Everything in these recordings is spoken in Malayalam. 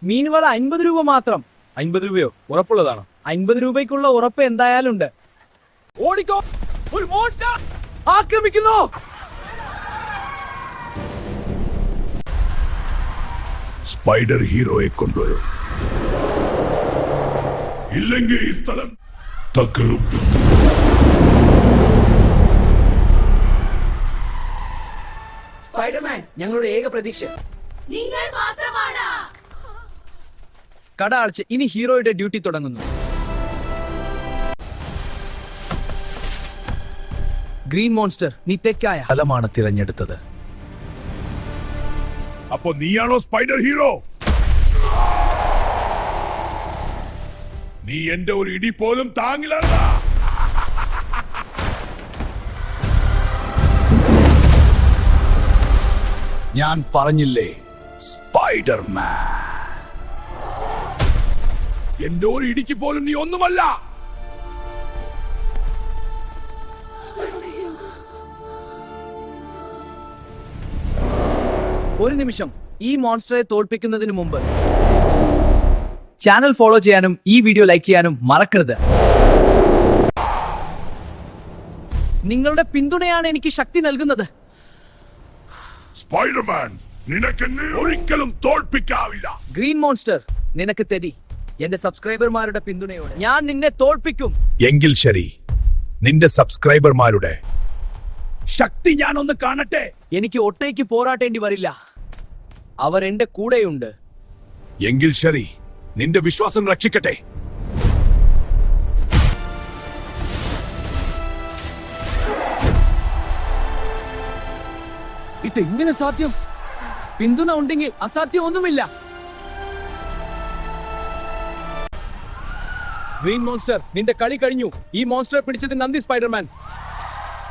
മീൻവല 50 രൂപ മാത്രം. 50 രൂപയോ? ഉറപ്പുള്ളതാണോ? 50 രൂപയ്ക്കുള്ള ഉറപ്പ് എന്തായാലും ഉണ്ട്. ഓടിക്കോ, ഒരു മോൺസ്റ്റർ ആക്രമിക്കുന്നു. സ്പൈഡർ ഹീറോയെ കൊണ്ടുവരും, ഇല്ലെങ്കിൽ ഈ സ്ഥലം തകർക്കും. സ്പൈഡർമാൻ ഞങ്ങളുടെ ഏക പ്രതീക്ഷ. നിങ്ങൾ മാത്രമാണ്. കട അടച്ച് ഇനി ഹീറോയുടെ ഡ്യൂട്ടി തുടങ്ങുന്നു. ഗ്രീൻ മോൺസ്റ്റർ, നീ തെറ്റായ ഫലമാണ് തിരഞ്ഞെടുത്തത്. അപ്പോ നീയാണോ സ്പൈഡർ ഹീറോ? നീ എന്റെ ഒരു ഇടി പോലും താങ്ങില്ല. ഞാൻ പറഞ്ഞില്ലേ, സ്പൈഡർമാൻ. എന്റെ ഒരു ഇടിക്ക് പോലും നീ ഒന്നുമല്ല. ഒരു നിമിഷം, ഈ മോൺസ്റ്ററെ തോൽപ്പിക്കുന്നതിന് മുമ്പ് ചാനൽ ഫോളോ ചെയ്യാനും ഈ വീഡിയോ ലൈക്ക് ചെയ്യാനും മറക്കരുത്. നിങ്ങളുടെ പിന്തുണയാണ് എനിക്ക് ശക്തി നൽകുന്നത്. സ്പൈഡർമാൻ, നിനക്കെന്നെ ഒരിക്കലും തോൽപ്പിക്കാവില്ല. ഗ്രീൻ മോൺസ്റ്റർ, നിനക്ക് തെറ്റി. എന്റെ സബ്സ്ക്രൈബർമാരുടെ പിന്തുണയോടെ ഞാൻ നിന്നെ തോൽപ്പിക്കും. എങ്കിൽ ശരി, നിന്റെ സബ്സ്ക്രൈബർമാരുടെ ശക്തി ഞാൻ ഒന്ന് കാണട്ടെ. എനിക്ക് ഒട്ടേക്ക് പോരാട്ടേണ്ടി വരില്ല. അവർ എന്റെ കൂടെയുണ്ട്. എങ്കിൽ ശരി, നിന്റെ വിശ്വാസം രക്ഷിക്കട്ടെ. ഇതെങ്ങനെ സാധ്യം? പിന്തുണ ഉണ്ടെങ്കിൽ അസാധ്യം ഒന്നുമില്ല. ഗ്രീൻ മോൺസ്റ്റർ, നിന്റെ കളി കഴിഞ്ഞു. ഈ മോൺസ്റ്ററെ പിടിച്ചത് നന്ദി സ്പൈഡർമാൻ.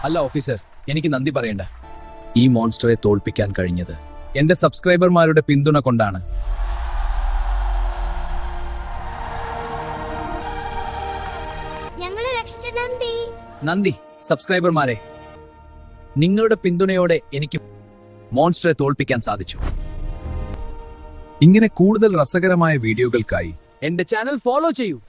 അല്ല ഓഫീസർ, എനിക്ക് നന്ദി പറയണ്ട. ഈ മോൺസ്റ്ററെ തോൽപ്പിക്കാൻ കഴിഞ്ഞത് എന്റെ സബ്സ്ക്രൈബർമാരുടെ പിന്തുണ കൊണ്ടാണ്. ഞങ്ങളെ രക്ഷിച്ച നന്ദി. നന്ദി സബ്സ്ക്രൈബർമാരെ. നിങ്ങളുടെ പിന്തുണയോടെ എനിക്ക് മോൺസ്റ്ററെ തോൽപ്പിക്കാൻ സാധിച്ചു. ഇങ്ങനെ കൂടുതൽ രസകരമായ വീഡിയോകൾക്കായി എന്റെ ചാനൽ ഫോളോ ചെയ്യൂ.